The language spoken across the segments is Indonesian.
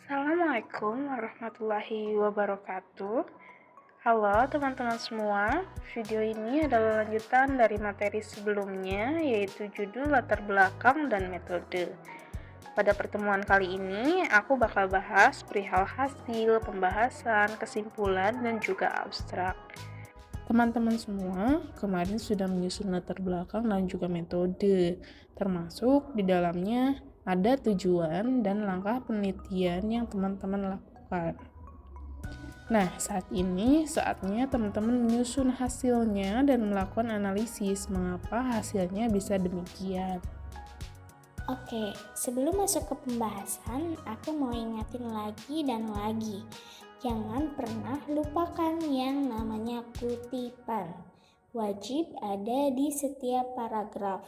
Assalamualaikum warahmatullahi wabarakatuh. Halo teman-teman semua, video ini adalah lanjutan dari materi sebelumnya, yaitu judul latar belakang dan metode. Pada pertemuan kali ini, aku bakal bahas perihal hasil, pembahasan, kesimpulan, dan juga abstrak. Teman-teman semua kemarin sudah menyusun latar belakang dan juga metode, termasuk di dalamnya ada tujuan dan langkah penelitian yang teman-teman lakukan. Nah, saat ini saatnya teman-teman menyusun hasilnya dan melakukan analisis mengapa hasilnya bisa demikian. Oke, sebelum masuk ke pembahasan, aku mau ingatin lagi dan lagi. Jangan pernah lupakan yang namanya kutipan. Wajib ada di setiap paragraf.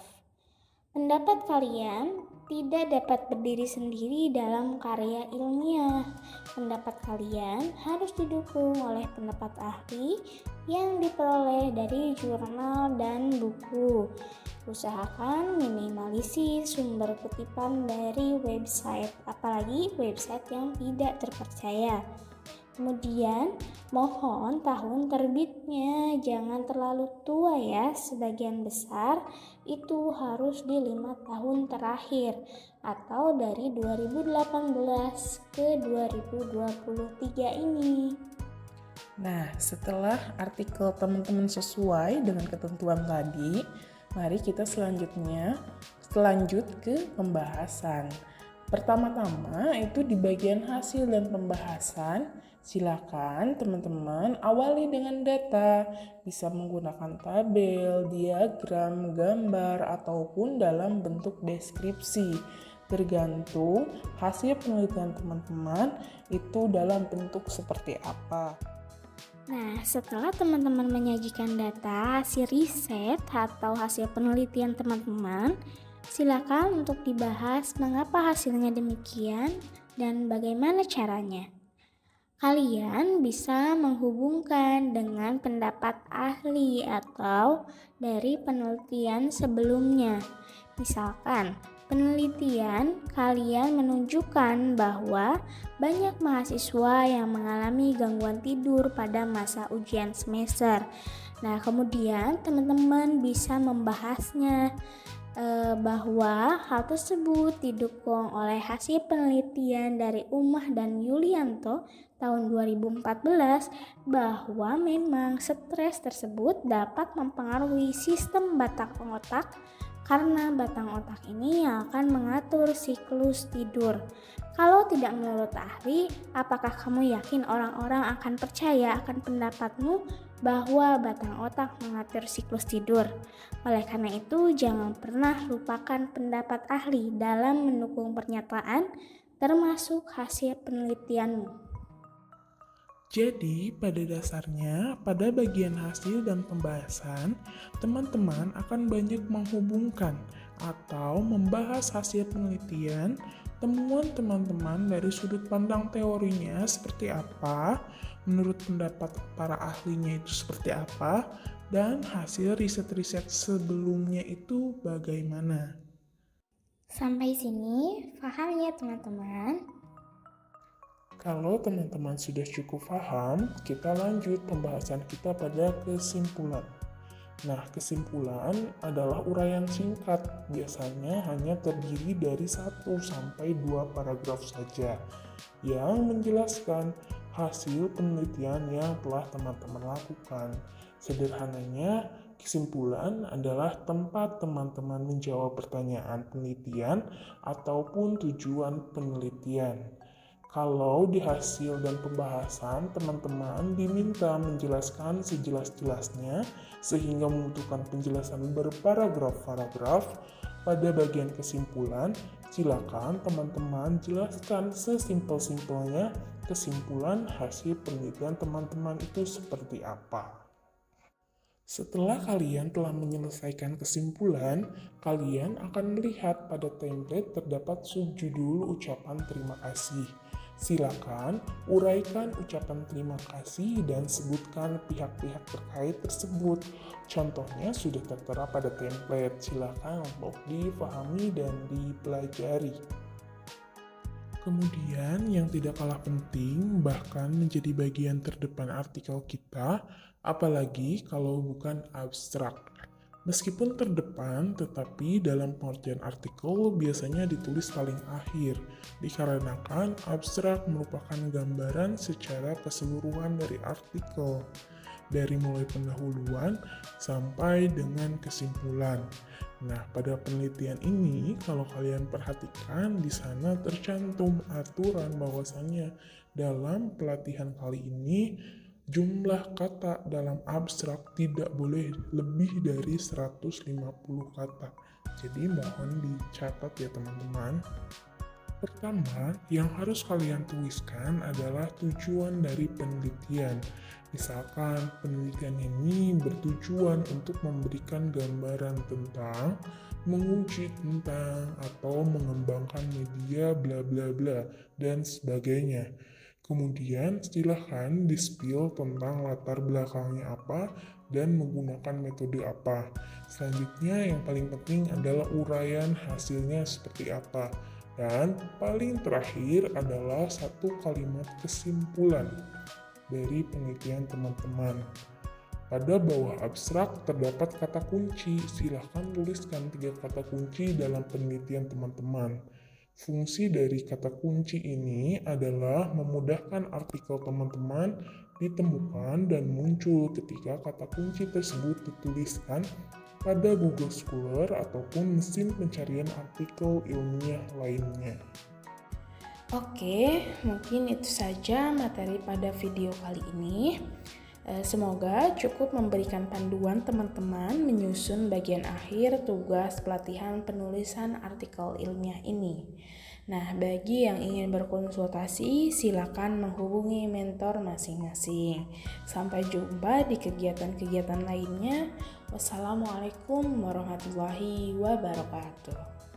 Pendapat kalian tidak dapat berdiri sendiri dalam karya ilmiah. Pendapat kalian harus didukung oleh pendapat ahli yang diperoleh dari jurnal dan buku. Usahakan minimalisir sumber kutipan dari website, apalagi website yang tidak terpercaya. Kemudian, mohon tahun terbitnya jangan terlalu tua ya, sebagian besar itu harus di 5 tahun terakhir atau dari 2018 ke 2023 ini. Nah, setelah artikel teman-teman sesuai dengan ketentuan tadi, mari kita lanjut ke pembahasan. Pertama-tama itu di bagian hasil dan pembahasan, silakan teman-teman awali dengan data, bisa menggunakan tabel, diagram, gambar, ataupun dalam bentuk deskripsi. Tergantung hasil penelitian teman-teman itu dalam bentuk seperti apa. Nah, setelah teman-teman menyajikan data hasil riset atau hasil penelitian teman-teman, silakan untuk dibahas mengapa hasilnya demikian dan bagaimana caranya. Kalian bisa menghubungkan dengan pendapat ahli atau dari penelitian sebelumnya. Misalkan, penelitian kalian menunjukkan bahwa banyak mahasiswa yang mengalami gangguan tidur pada masa ujian semester. Nah, kemudian teman-teman bisa membahasnya bahwa hal tersebut didukung oleh hasil penelitian dari Umah dan Yulianto tahun 2014 bahwa memang stres tersebut dapat mempengaruhi sistem batang otak karena batang otak ini yang akan mengatur siklus tidur. Kalau tidak menurut ahli, apakah kamu yakin orang-orang akan percaya akan pendapatmu bahwa batang otak mengatur siklus tidur? Oleh karena itu, jangan pernah lupakan pendapat ahli dalam mendukung pernyataan, termasuk hasil penelitianmu. Jadi, pada dasarnya, pada bagian hasil dan pembahasan, teman-teman akan banyak menghubungkan atau membahas hasil penelitian, temuan teman-teman dari sudut pandang teorinya seperti apa, menurut pendapat para ahlinya itu seperti apa, dan hasil riset-riset sebelumnya itu bagaimana. Sampai sini, paham ya teman-teman? Kalau teman-teman sudah cukup paham, kita lanjut pembahasan kita pada kesimpulan. Nah, kesimpulan adalah uraian singkat, biasanya hanya terdiri dari 1 sampai 2 paragraf saja, yang menjelaskan hasil penelitian yang telah teman-teman lakukan. Sederhananya, kesimpulan adalah tempat teman-teman menjawab pertanyaan penelitian ataupun tujuan penelitian. Kalau di hasil dan pembahasan, teman-teman diminta menjelaskan sejelas-jelasnya sehingga membutuhkan penjelasan berparagraf-paragraf. Pada bagian kesimpulan, silakan teman-teman jelaskan sesimpel-simpelnya kesimpulan hasil penelitian teman-teman itu seperti apa. Setelah kalian telah menyelesaikan kesimpulan, kalian akan melihat pada template terdapat subjudul ucapan terima kasih. Silakan uraikan ucapan terima kasih dan sebutkan pihak-pihak terkait tersebut. Contohnya sudah tertera pada template. Silakan untuk difahami dan dipelajari. Kemudian yang tidak kalah penting bahkan menjadi bagian terdepan artikel kita, apalagi kalau bukan abstrak. Meskipun terdepan, tetapi dalam pengertian artikel biasanya ditulis paling akhir, dikarenakan abstrak merupakan gambaran secara keseluruhan dari artikel, dari mulai pendahuluan sampai dengan kesimpulan. Nah, pada penelitian ini, kalau kalian perhatikan, di sana tercantum aturan bahwasannya dalam pelatihan kali ini, jumlah kata dalam abstrak tidak boleh lebih dari 150 kata. Jadi mohon dicatat ya teman-teman. Pertama, yang harus kalian tuliskan adalah tujuan dari penelitian. Misalkan penelitian ini bertujuan untuk memberikan gambaran tentang, menguji tentang, atau mengembangkan media bla bla bla, dan sebagainya. Kemudian silahkan di-spill tentang latar belakangnya apa dan menggunakan metode apa. Selanjutnya yang paling penting adalah uraian hasilnya seperti apa. Dan paling terakhir adalah satu kalimat kesimpulan dari penelitian teman-teman. Pada bawah abstrak terdapat kata kunci. Silahkan tuliskan 3 kata kunci dalam penelitian teman-teman. Fungsi dari kata kunci ini adalah memudahkan artikel teman-teman ditemukan dan muncul ketika kata kunci tersebut dituliskan pada Google Scholar ataupun mesin pencarian artikel ilmiah lainnya. Oke, mungkin itu saja materi pada video kali ini. Semoga cukup memberikan panduan teman-teman menyusun bagian akhir tugas pelatihan penulisan artikel ilmiah ini. Nah, bagi yang ingin berkonsultasi, silakan menghubungi mentor masing-masing. Sampai jumpa di kegiatan-kegiatan lainnya. Wassalamualaikum warahmatullahi wabarakatuh.